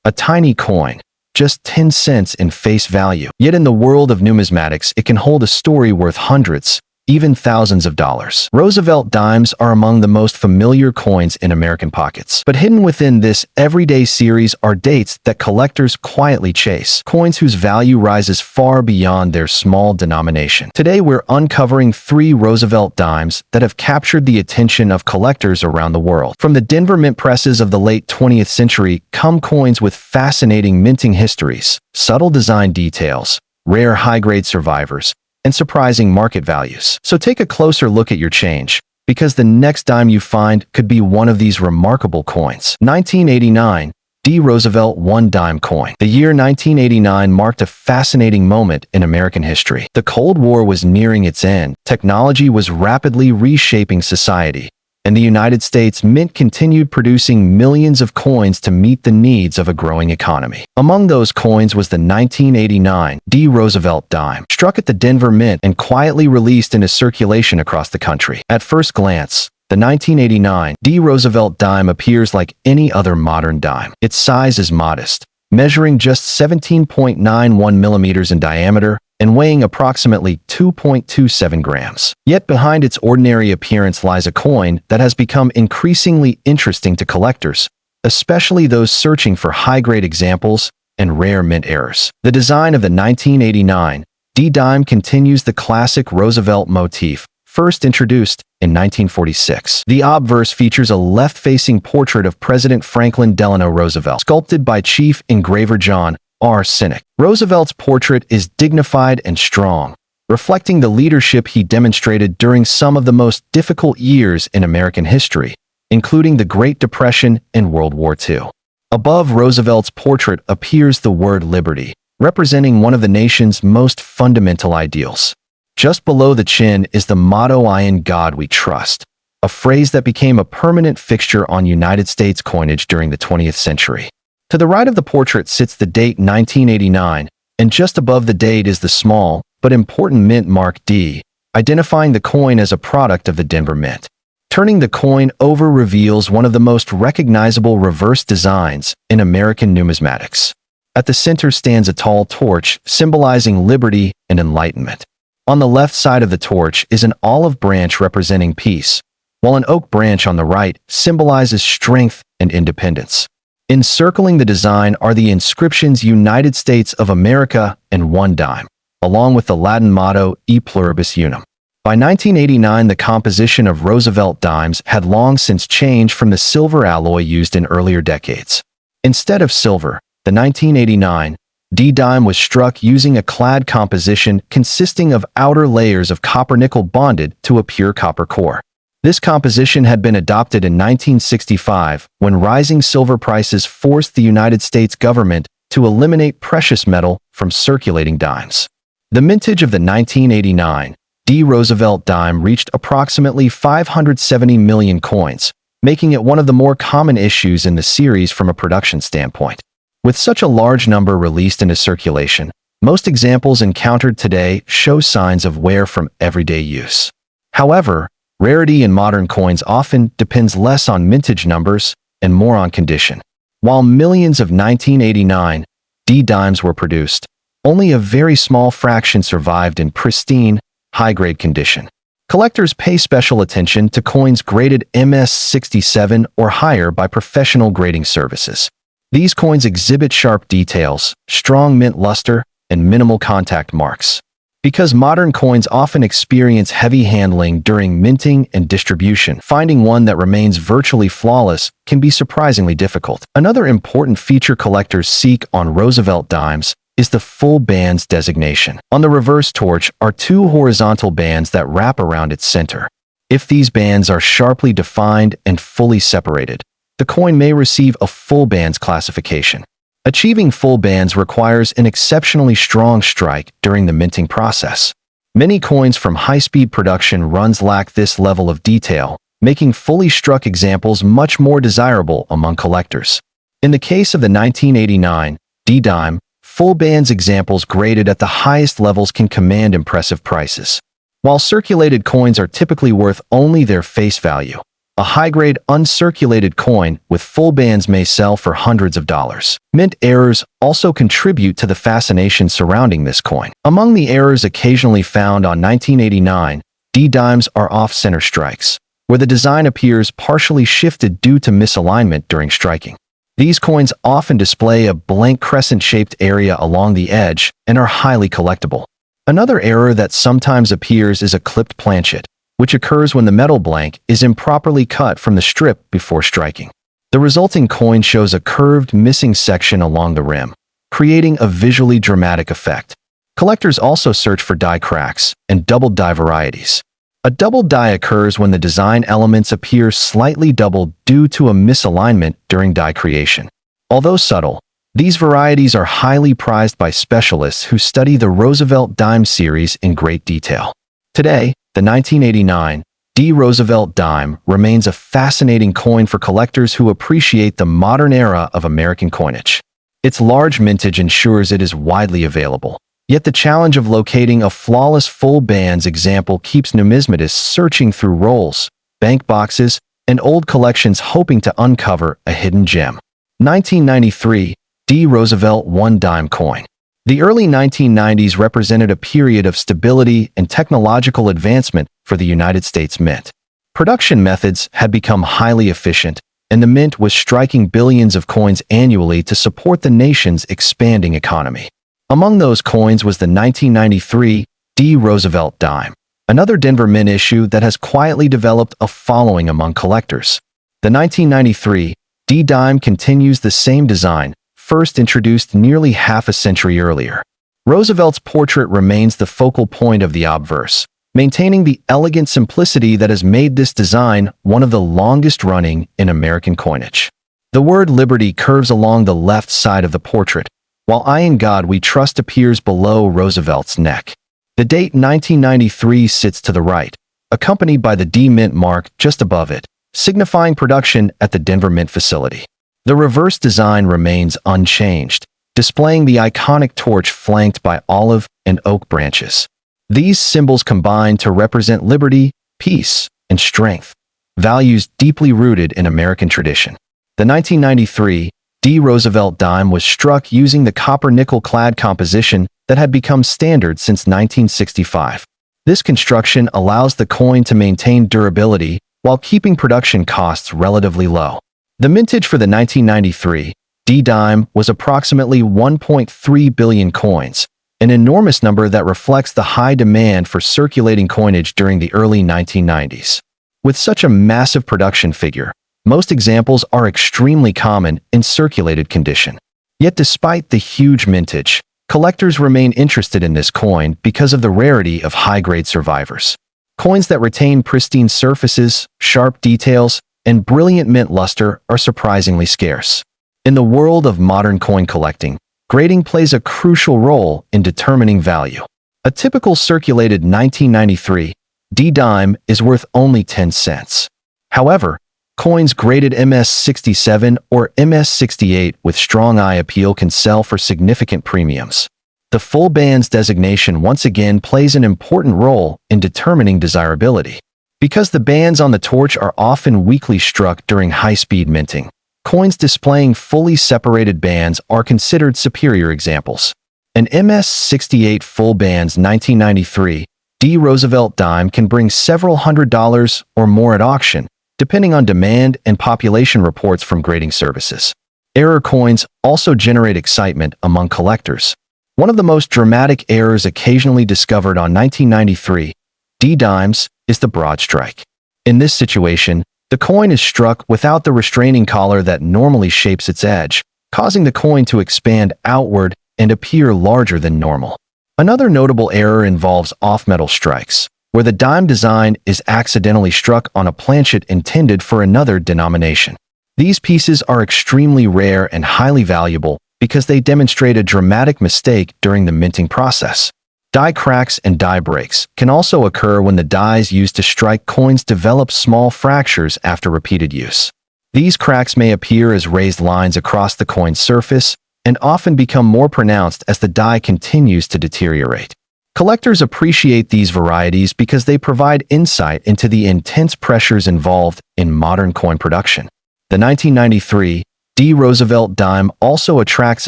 A tiny coin, just 10 cents in face value. Yet in the world of numismatics, it can hold a story worth hundreds, even thousands of dollars. Roosevelt dimes are among the most familiar coins in American pockets. But hidden within this everyday series are dates that collectors quietly chase, coins whose value rises far beyond their small denomination. Today, we're uncovering 3 Roosevelt dimes that have captured the attention of collectors around the world. From the Denver mint presses of the late 20th century come coins with fascinating minting histories, subtle design details, rare high-grade survivors, and surprising market values. So take a closer look at your change, because the next dime you find could be one of these remarkable coins. 1989, D. Roosevelt 1 dime coin. The year 1989 marked a fascinating moment in American history. The Cold War was nearing its end, technology was rapidly reshaping society, and the United States Mint continued producing millions of coins to meet the needs of a growing economy. Among those coins was the 1989 D. Roosevelt dime, struck at the Denver Mint and quietly released into circulation across the country. At first glance, the 1989 D. Roosevelt dime appears like any other modern dime. Its size is modest, measuring just 17.91 millimeters in diameter and weighing approximately 2.27 grams. Yet behind its ordinary appearance lies a coin that has become increasingly interesting to collectors, especially those searching for high-grade examples and rare mint errors. The design of the 1989 D dime continues the classic Roosevelt motif, first introduced in 1946. The obverse features a left-facing portrait of President Franklin Delano Roosevelt, sculpted by Chief Engraver John R. Sinek. Roosevelt's portrait is dignified and strong, reflecting the leadership he demonstrated during some of the most difficult years in American history, including the Great Depression and World War II. Above Roosevelt's portrait appears the word liberty, representing one of the nation's most fundamental ideals. Just below the chin is the motto, "I in God we trust," a phrase that became a permanent fixture on United States coinage during the 20th century. To the right of the portrait sits the date 1989, and just above the date is the small but important mint mark D, identifying the coin as a product of the Denver Mint. Turning the coin over reveals one of the most recognizable reverse designs in American numismatics. At the center stands a tall torch, symbolizing liberty and enlightenment. On the left side of the torch is an olive branch representing peace, while an oak branch on the right symbolizes strength and independence. Encircling the design are the inscriptions "United States of America" and "1 dime," along with the Latin motto "E pluribus unum." By 1989, the composition of Roosevelt dimes had long since changed from the silver alloy used in earlier decades. Instead of silver, the 1989 D dime was struck using a clad composition consisting of outer layers of copper-nickel bonded to a pure copper core. This composition had been adopted in 1965 when rising silver prices forced the United States government to eliminate precious metal from circulating dimes. The mintage of the 1989 D. Roosevelt dime reached approximately 570 million coins, making it one of the more common issues in the series from a production standpoint. With such a large number released into circulation, most examples encountered today show signs of wear from everyday use. However, rarity in modern coins often depends less on mintage numbers and more on condition. While millions of 1989 D dimes were produced, only a very small fraction survived in pristine, high-grade condition. Collectors pay special attention to coins graded MS67 or higher by professional grading services. These coins exhibit sharp details, strong mint luster, and minimal contact marks. Because modern coins often experience heavy handling during minting and distribution, finding one that remains virtually flawless can be surprisingly difficult. Another important feature collectors seek on Roosevelt dimes is the full bands designation. On the reverse torch are 2 horizontal bands that wrap around its center. If these bands are sharply defined and fully separated, the coin may receive a full bands classification. Achieving full bands requires an exceptionally strong strike during the minting process. Many coins from high-speed production runs lack this level of detail, making fully struck examples much more desirable among collectors. In the case of the 1989 D dime, full bands examples graded at the highest levels can command impressive prices. While circulated coins are typically worth only their face value, A high-grade uncirculated coin with full bands may sell for hundreds of dollars. Mint errors also contribute to the fascination surrounding this coin. Among the errors occasionally found on 1989 D dimes are off-center strikes, where the design appears partially shifted due to misalignment during striking. These coins often display a blank crescent-shaped area along the edge and are highly collectible. Another error that sometimes appears is a clipped planchet, which occurs when the metal blank is improperly cut from the strip before striking. The resulting coin shows a curved, missing section along the rim, creating a visually dramatic effect. Collectors also search for die cracks and doubled die varieties. A doubled die occurs when the design elements appear slightly doubled due to a misalignment during die creation. Although subtle, these varieties are highly prized by specialists who study the Roosevelt dime series in great detail. Today, the 1989 D Roosevelt dime remains a fascinating coin for collectors who appreciate the modern era of American coinage. Its large mintage ensures it is widely available. Yet the challenge of locating a flawless full bands example keeps numismatists searching through rolls, bank boxes, and old collections hoping to uncover a hidden gem. 1993 D Roosevelt 1 dime coin. The early 1990s represented a period of stability and technological advancement for the United States Mint. Production methods had become highly efficient, and the Mint was striking billions of coins annually to support the nation's expanding economy. Among those coins was the 1993 D Roosevelt dime, another Denver Mint issue that has quietly developed a following among collectors. The 1993 D dime continues the same design, first introduced nearly half a century earlier. Roosevelt's portrait remains the focal point of the obverse, maintaining the elegant simplicity that has made this design one of the longest-running in American coinage. The word Liberty curves along the left side of the portrait, while I in God We Trust appears below Roosevelt's neck. The date 1993 sits to the right, accompanied by the D Mint mark just above it, signifying production at the Denver Mint facility. The reverse design remains unchanged, displaying the iconic torch flanked by olive and oak branches. These symbols combine to represent liberty, peace, and strength, values deeply rooted in American tradition. The 1993 D Roosevelt dime was struck using the copper-nickel clad composition that had become standard since 1965. This construction allows the coin to maintain durability while keeping production costs relatively low. The mintage for the 1993 D dime was approximately 1.3 billion coins, an enormous number that reflects the high demand for circulating coinage during the early 1990s. With such a massive production figure, most examples are extremely common in circulated condition. Yet despite the huge mintage, collectors remain interested in this coin because of the rarity of high-grade survivors. Coins that retain pristine surfaces, sharp details, and brilliant mint luster are surprisingly scarce. In the world of modern coin collecting, grading plays a crucial role in determining value. A typical circulated 1993 D dime is worth only 10 cents. However, coins graded MS-67 or MS-68 with strong eye appeal can sell for significant premiums. The full bands designation once again plays an important role in determining desirability. Because the bands on the torch are often weakly struck during high-speed minting, coins displaying fully separated bands are considered superior examples. An MS-68 full bands 1993 D Roosevelt dime can bring several $100s or more at auction, depending on demand and population reports from grading services. Error coins also generate excitement among collectors. One of the most dramatic errors occasionally discovered on 1993 D dimes is the broad strike. In this situation, the coin is struck without the restraining collar that normally shapes its edge, causing the coin to expand outward and appear larger than normal. Another notable error involves off-metal strikes, where the dime design is accidentally struck on a planchet intended for another denomination. These pieces are extremely rare and highly valuable because they demonstrate a dramatic mistake during the minting process. Die cracks and die breaks can also occur when the dies used to strike coins develop small fractures after repeated use. These cracks may appear as raised lines across the coin's surface and often become more pronounced as the die continues to deteriorate. Collectors appreciate these varieties because they provide insight into the intense pressures involved in modern coin production. The 1993 D. Roosevelt dime also attracts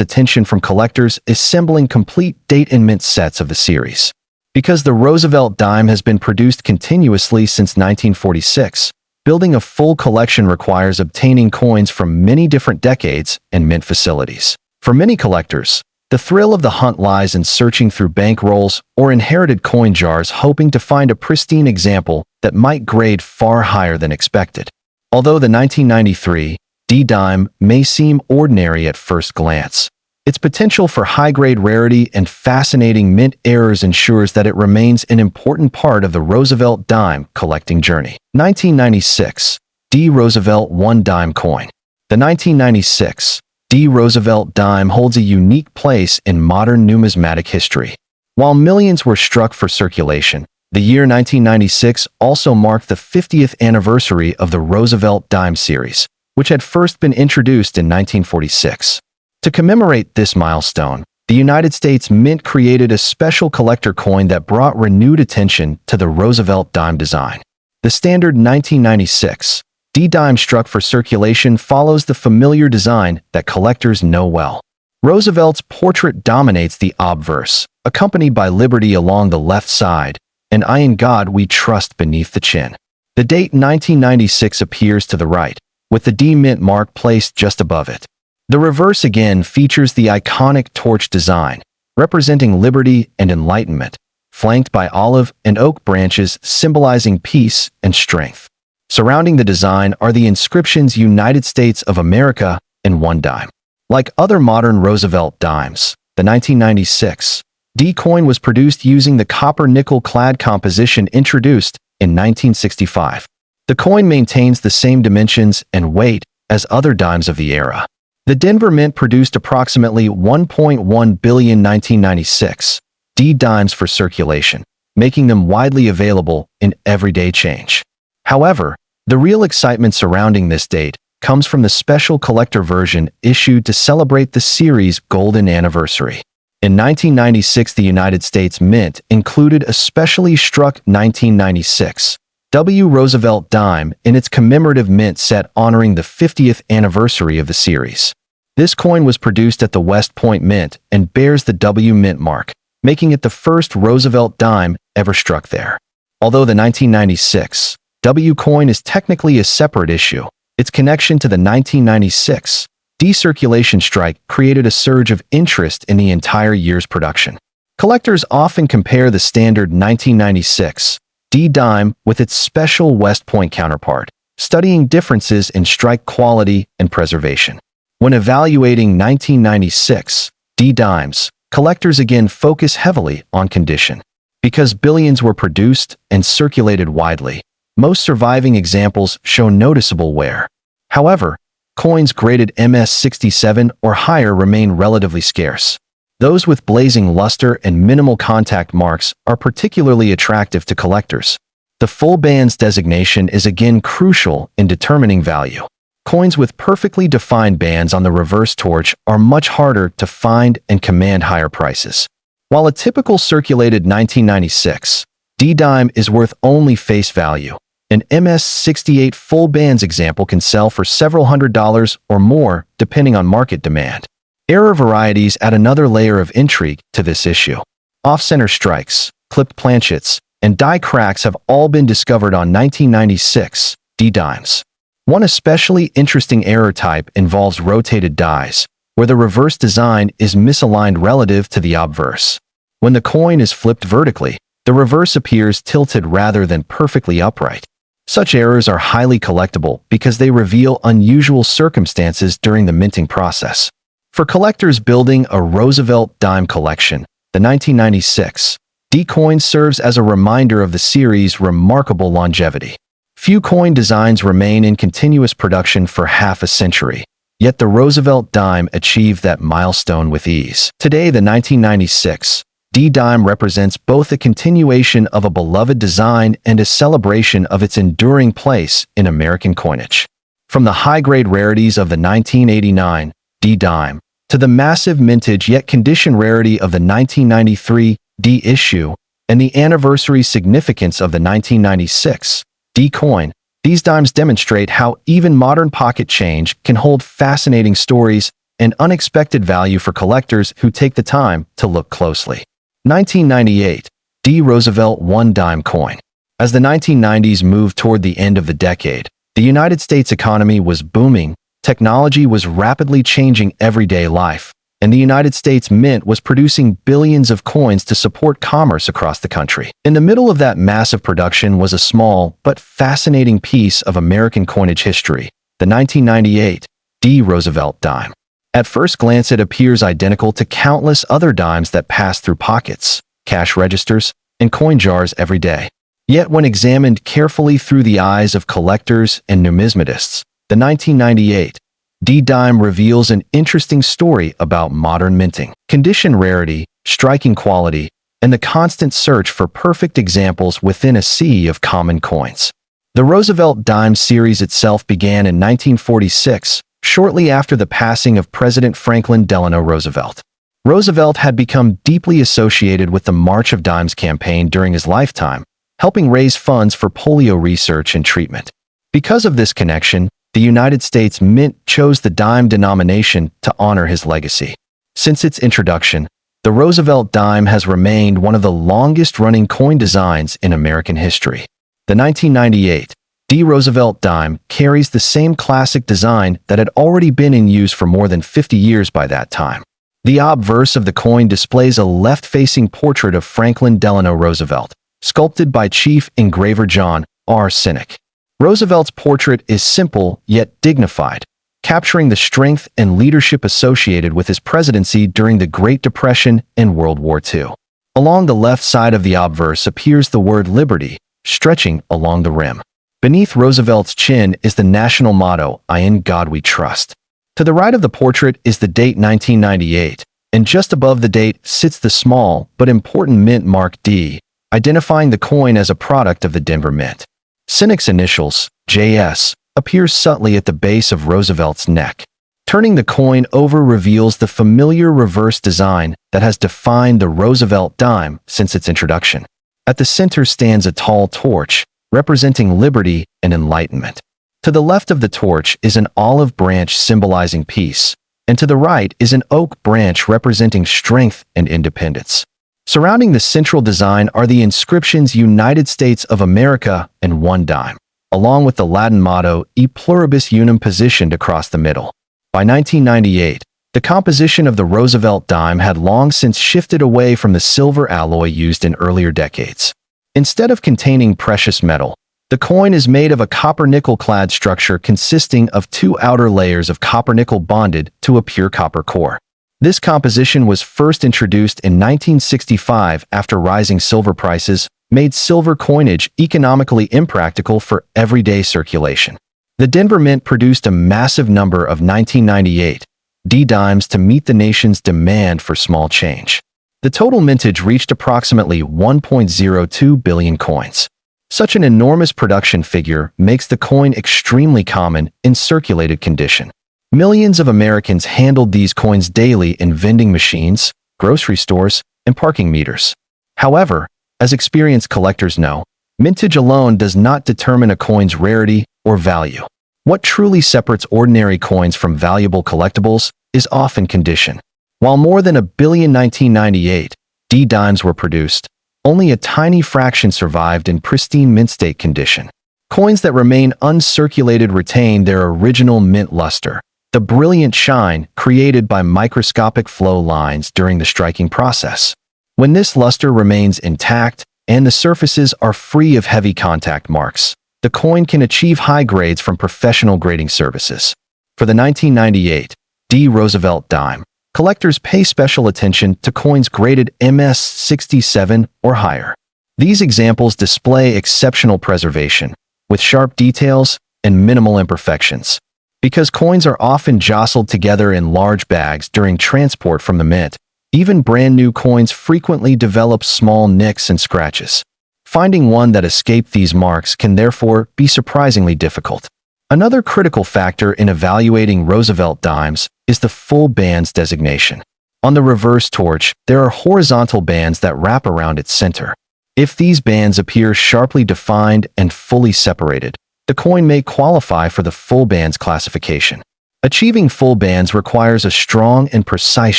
attention from collectors assembling complete date and mint sets of the series. Because the Roosevelt dime has been produced continuously since 1946, building a full collection requires obtaining coins from many different decades and mint facilities. For many collectors, the thrill of the hunt lies in searching through bankrolls or inherited coin jars hoping to find a pristine example that might grade far higher than expected. Although the 1993 D dime may seem ordinary at first glance, its potential for high-grade rarity and fascinating mint errors ensures that it remains an important part of the Roosevelt dime collecting journey. 1996 D. Roosevelt 1 dime coin. The 1996 D. Roosevelt dime holds a unique place in modern numismatic history. While millions were struck for circulation, the year 1996 also marked the 50th anniversary of the Roosevelt dime series, which had first been introduced in 1946. To commemorate this milestone, the United States Mint created a special collector coin that brought renewed attention to the Roosevelt dime design. The standard 1996 D dime struck for circulation follows the familiar design that collectors know well. Roosevelt's portrait dominates the obverse, accompanied by Liberty along the left side, and I in God we trust beneath the chin. The date 1996 appears to the right, with the D mint mark placed just above it. The reverse again features the iconic torch design, representing liberty and enlightenment, flanked by olive and oak branches symbolizing peace and strength. Surrounding the design are the inscriptions United States of America and 1 dime. Like other modern Roosevelt dimes, the 1996 D coin was produced using the copper-nickel clad composition introduced in 1965. The coin maintains the same dimensions and weight as other dimes of the era. The Denver Mint produced approximately 1.1 billion 1996 D dimes for circulation, making them widely available in everyday change. However, the real excitement surrounding this date comes from the special collector version issued to celebrate the series' golden anniversary. In 1996, the United States Mint included a specially struck 1996 W. Roosevelt dime in its commemorative mint set honoring the 50th anniversary of the series. This coin was produced at the West Point Mint and bears the W mint mark, making it the first Roosevelt dime ever struck there. Although the 1996 W coin is technically a separate issue, its connection to the 1996 D circulation strike created a surge of interest in the entire year's production. Collectors often compare the standard 1996 D dime with its special West Point counterpart, studying differences in strike quality and preservation. When evaluating 1996 D dimes, collectors again focus heavily on condition. Because billions were produced and circulated widely, most surviving examples show noticeable wear. However, coins graded MS67 or higher remain relatively scarce. Those with blazing luster and minimal contact marks are particularly attractive to collectors. The full bands designation is again crucial in determining value. Coins with perfectly defined bands on the reverse torch are much harder to find and command higher prices. While a typical circulated 1996 D dime is worth only face value, an MS68 full bands example can sell for several $100s or more depending on market demand. Error varieties add another layer of intrigue to this issue. Off-center strikes, clipped planchets, and die cracks have all been discovered on 1996 D dimes. One especially interesting error type involves rotated dies, where the reverse design is misaligned relative to the obverse. When the coin is flipped vertically, the reverse appears tilted rather than perfectly upright. Such errors are highly collectible because they reveal unusual circumstances during the minting process. For collectors building a Roosevelt dime collection, the 1996 D coin serves as a reminder of the series' remarkable longevity. Few coin designs remain in continuous production for half a century, yet the Roosevelt dime achieved that milestone with ease. Today, the 1996 D dime represents both a continuation of a beloved design and a celebration of its enduring place in American coinage. From the high-grade rarities of the 1989 D dime to the massive mintage yet condition rarity of the 1993 D issue, and the anniversary significance of the 1996 D coin. These dimes demonstrate how even modern pocket change can hold fascinating stories and unexpected value for collectors who take the time to look closely. 1998 D Roosevelt 1 dime coin. As the 1990s moved toward the end of the decade, the United States economy was booming, technology was rapidly changing everyday life, and the United States Mint was producing billions of coins to support commerce across the country. In the middle of that massive production was a small but fascinating piece of American coinage history, the 1998 D Roosevelt dime. At first glance, it appears identical to countless other dimes that pass through pockets, cash registers, and coin jars every day. Yet when examined carefully through the eyes of collectors and numismatists, the 1998 D dime reveals an interesting story about modern minting, condition rarity, striking quality, and the constant search for perfect examples within a sea of common coins. The Roosevelt dime series itself began in 1946, shortly after the passing of President Franklin Delano Roosevelt. Roosevelt had become deeply associated with the March of Dimes campaign during his lifetime, helping raise funds for polio research and treatment. Because of this connection, the United States Mint chose the dime denomination to honor his legacy. Since its introduction, the Roosevelt dime has remained one of the longest-running coin designs in American history. The 1998 D Roosevelt dime carries the same classic design that had already been in use for more than 50 years by that time. The obverse of the coin displays a left-facing portrait of Franklin Delano Roosevelt, sculpted by Chief Engraver John R. Sinek. Roosevelt's portrait is simple yet dignified, capturing the strength and leadership associated with his presidency during the Great Depression and World War II. Along the left side of the obverse appears the word liberty, stretching along the rim. Beneath Roosevelt's chin is the national motto, "In God We Trust." To the right of the portrait is the date 1998, and just above the date sits the small but important mint mark D, identifying the coin as a product of the Denver Mint. Sinek's initials, JS, appears subtly at the base of Roosevelt's neck. Turning the coin over reveals the familiar reverse design that has defined the Roosevelt dime since its introduction. At the center stands a tall torch, representing liberty and enlightenment. To the left of the torch is an olive branch symbolizing peace, and to the right is an oak branch representing strength and independence. Surrounding the central design are the inscriptions United States of America and 1 dime, along with the Latin motto E pluribus unum positioned across the middle. By 1998, the composition of the Roosevelt dime had long since shifted away from the silver alloy used in earlier decades. Instead of containing precious metal, the coin is made of a copper-nickel-clad structure consisting of 2 outer layers of copper-nickel bonded to a pure copper core. This composition was first introduced in 1965 after rising silver prices made silver coinage economically impractical for everyday circulation. The Denver Mint produced a massive number of 1998 D dimes to meet the nation's demand for small change. The total mintage reached approximately 1.02 billion coins. Such an enormous production figure makes the coin extremely common in circulated condition. Millions of Americans handled these coins daily in vending machines, grocery stores, and parking meters. However, as experienced collectors know, mintage alone does not determine a coin's rarity or value. What truly separates ordinary coins from valuable collectibles is often condition. While more than a billion 1998 D dimes were produced, only a tiny fraction survived in pristine mint state condition. Coins that remain uncirculated retain their original mint luster, the brilliant shine created by microscopic flow lines during the striking process. When this luster remains intact and the surfaces are free of heavy contact marks, the coin can achieve high grades from professional grading services. For the 1998 D Roosevelt dime, collectors pay special attention to coins graded MS-67 or higher. These examples display exceptional preservation, with sharp details and minimal imperfections. Because coins are often jostled together in large bags during transport from the mint, even brand new coins frequently develop small nicks and scratches. Finding one that escaped these marks can therefore be surprisingly difficult. Another critical factor in evaluating Roosevelt dimes is the full bands designation. On the reverse torch, there are horizontal bands that wrap around its center. If these bands appear sharply defined and fully separated, the coin may qualify for the full bands classification. Achieving full bands requires a strong and precise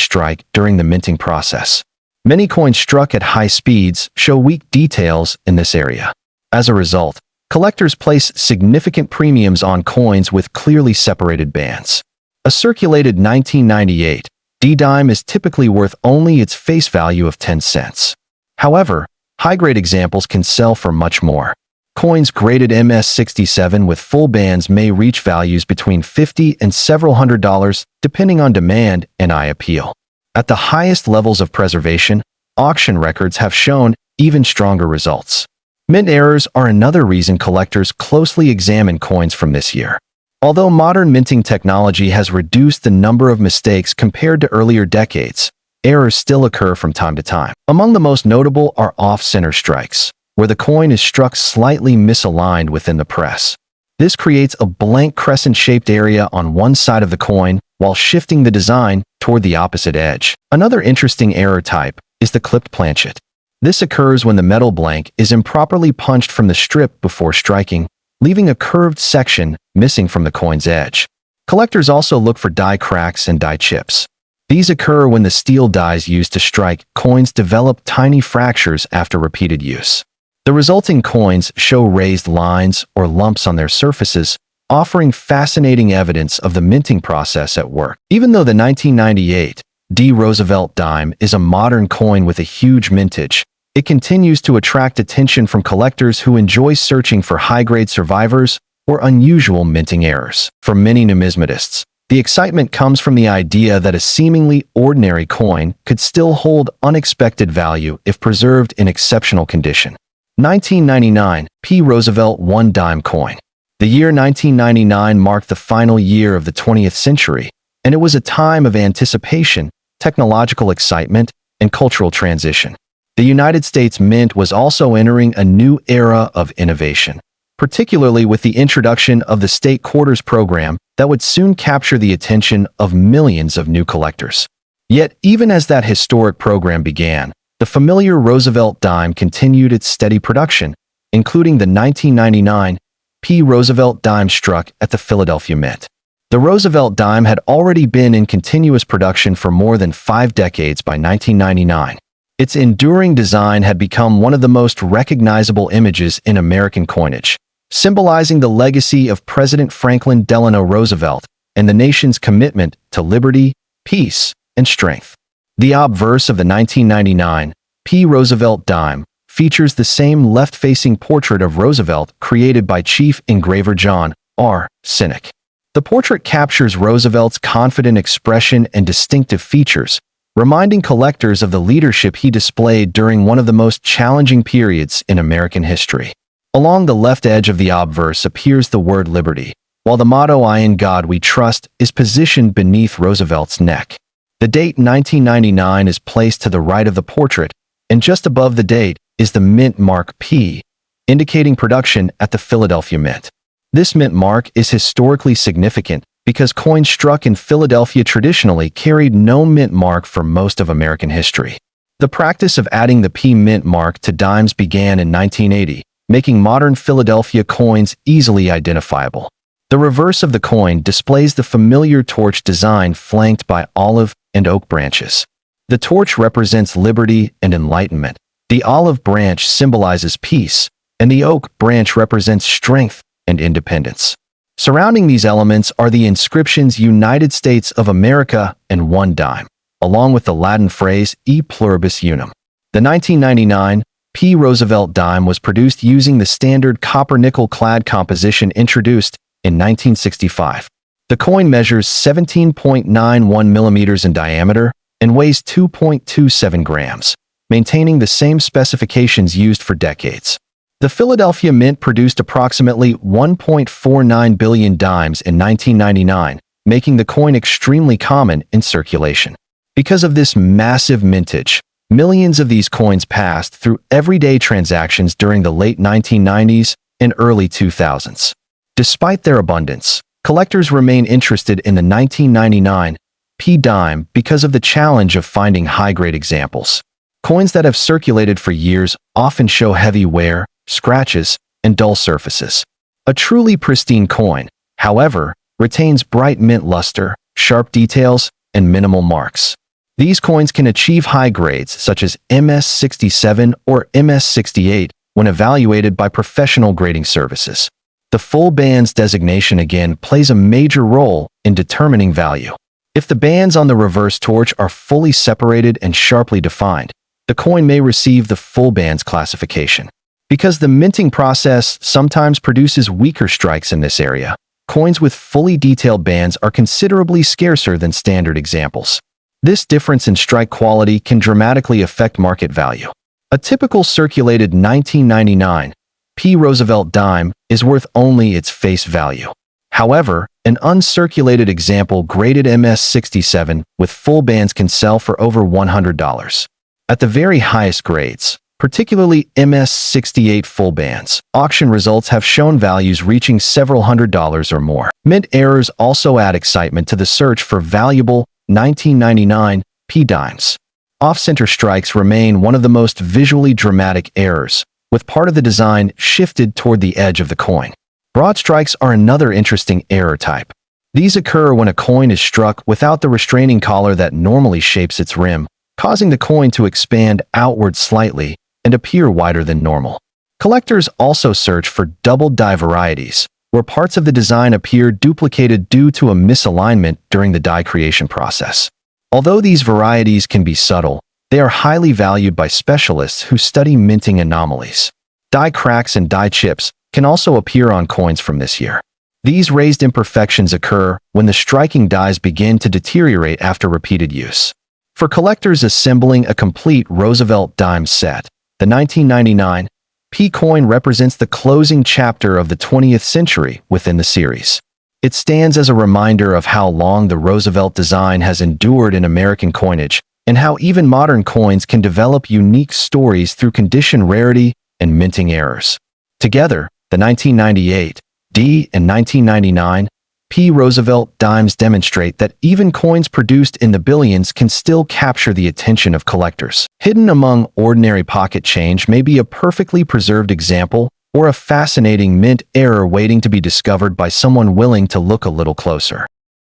strike during the minting process. Many coins struck at high speeds show weak details in this area. As a result, collectors place significant premiums on coins with clearly separated bands. A circulated 1998 D-dime is typically worth only its face value of 10 cents. However, high-grade examples can sell for much more. Coins graded MS-67 with full bands may reach values between $50 and several $100 depending on demand and eye appeal. At the highest levels of preservation, auction records have shown even stronger results. Mint errors are another reason collectors closely examine coins from this year. Although modern minting technology has reduced the number of mistakes compared to earlier decades, errors still occur from time to time. Among the most notable are off-center strikes, where the coin is struck slightly misaligned within the press. This creates a blank crescent-shaped area on one side of the coin while shifting the design toward the opposite edge. Another interesting error type is the clipped planchet. This occurs when the metal blank is improperly punched from the strip before striking, leaving a curved section missing from the coin's edge. Collectors also look for die cracks and die chips. These occur when the steel dies used to strike coins develop tiny fractures after repeated use. The resulting coins show raised lines or lumps on their surfaces, offering fascinating evidence of the minting process at work. Even though the 1998 D. Roosevelt dime is a modern coin with a huge mintage, it continues to attract attention from collectors who enjoy searching for high-grade survivors or unusual minting errors. For many numismatists, the excitement comes from the idea that a seemingly ordinary coin could still hold unexpected value if preserved in exceptional condition. 1999 P. Roosevelt 1 dime coin. The year 1999 marked the final year of the 20th century, and it was a time of anticipation, technological excitement, and cultural transition. The United States Mint was also entering a new era of innovation, particularly with the introduction of the State Quarters program that would soon capture the attention of millions of new collectors. Yet, even as that historic program began, the familiar Roosevelt dime continued its steady production, including the 1999 P. Roosevelt dime struck at the Philadelphia Mint. The Roosevelt dime had already been in continuous production for more than 5 decades by 1999. Its enduring design had become one of the most recognizable images in American coinage, symbolizing the legacy of President Franklin Delano Roosevelt and the nation's commitment to liberty, peace, and strength. The obverse of the 1999 P. Roosevelt dime features the same left-facing portrait of Roosevelt created by Chief Engraver John R. Sinek. The portrait captures Roosevelt's confident expression and distinctive features, reminding collectors of the leadership he displayed during one of the most challenging periods in American history. Along the left edge of the obverse appears the word liberty, while the motto "I in God we trust" is positioned beneath Roosevelt's neck. The date 1999 is placed to the right of the portrait, and just above the date is the mint mark P, indicating production at the Philadelphia Mint. This mint mark is historically significant because coins struck in Philadelphia traditionally carried no mint mark for most of American history. The practice of adding the P mint mark to dimes began in 1980, making modern Philadelphia coins easily identifiable. The reverse of the coin displays the familiar torch design flanked by olive and oak branches. The torch represents liberty and enlightenment. The olive branch symbolizes peace, and the oak branch represents strength and independence. Surrounding these elements are the inscriptions United States of America and 1 dime, along with the Latin phrase E pluribus unum. The 1999 P. Roosevelt dime was produced using the standard copper-nickel clad composition introduced in 1965. The coin measures 17.91 millimeters in diameter and weighs 2.27 grams, maintaining the same specifications used for decades. The Philadelphia Mint produced approximately 1.49 billion dimes in 1999, making the coin extremely common in circulation. Because of this massive mintage, millions of these coins passed through everyday transactions during the late 1990s and early 2000s. Despite their abundance, collectors remain interested in the 1999 P dime because of the challenge of finding high-grade examples. Coins that have circulated for years often show heavy wear, scratches, and dull surfaces. A truly pristine coin, however, retains bright mint luster, sharp details, and minimal marks. These coins can achieve high grades such as MS67 or MS68 when evaluated by professional grading services. The full bands designation again plays a major role in determining value. If the bands on the reverse torch are fully separated and sharply defined, the coin may receive the full bands classification. Because the minting process sometimes produces weaker strikes in this area, coins with fully detailed bands are considerably scarcer than standard examples. This difference in strike quality can dramatically affect market value. A typical circulated 1999 P. Roosevelt dime is worth only its face value. However, an uncirculated example graded MS67 with full bands can sell for over $100. At the very highest grades, particularly MS68 full bands, auction results have shown values reaching several $100s or more. Mint errors also add excitement to the search for valuable 1999 P dimes. Off-center strikes remain one of the most visually dramatic errors, with part of the design shifted toward the edge of the coin. Broad strikes are another interesting error type. These occur when a coin is struck without the restraining collar that normally shapes its rim, causing the coin to expand outward slightly and appear wider than normal. Collectors also search for double die varieties, where parts of the design appear duplicated due to a misalignment during the die creation process. Although these varieties can be subtle, they are highly valued by specialists who study minting anomalies. Die cracks and die chips can also appear on coins from this year. These raised imperfections occur when the striking dies begin to deteriorate after repeated use. For collectors assembling a complete Roosevelt dime set, the 1999 P coin represents the closing chapter of the 20th century within the series. It stands as a reminder of how long the Roosevelt design has endured in American coinage and how even modern coins can develop unique stories through condition rarity and minting errors. Together, the 1998 D and 1999 P Roosevelt dimes demonstrate that even coins produced in the billions can still capture the attention of collectors. Hidden among ordinary pocket change may be a perfectly preserved example or a fascinating mint error waiting to be discovered by someone willing to look a little closer.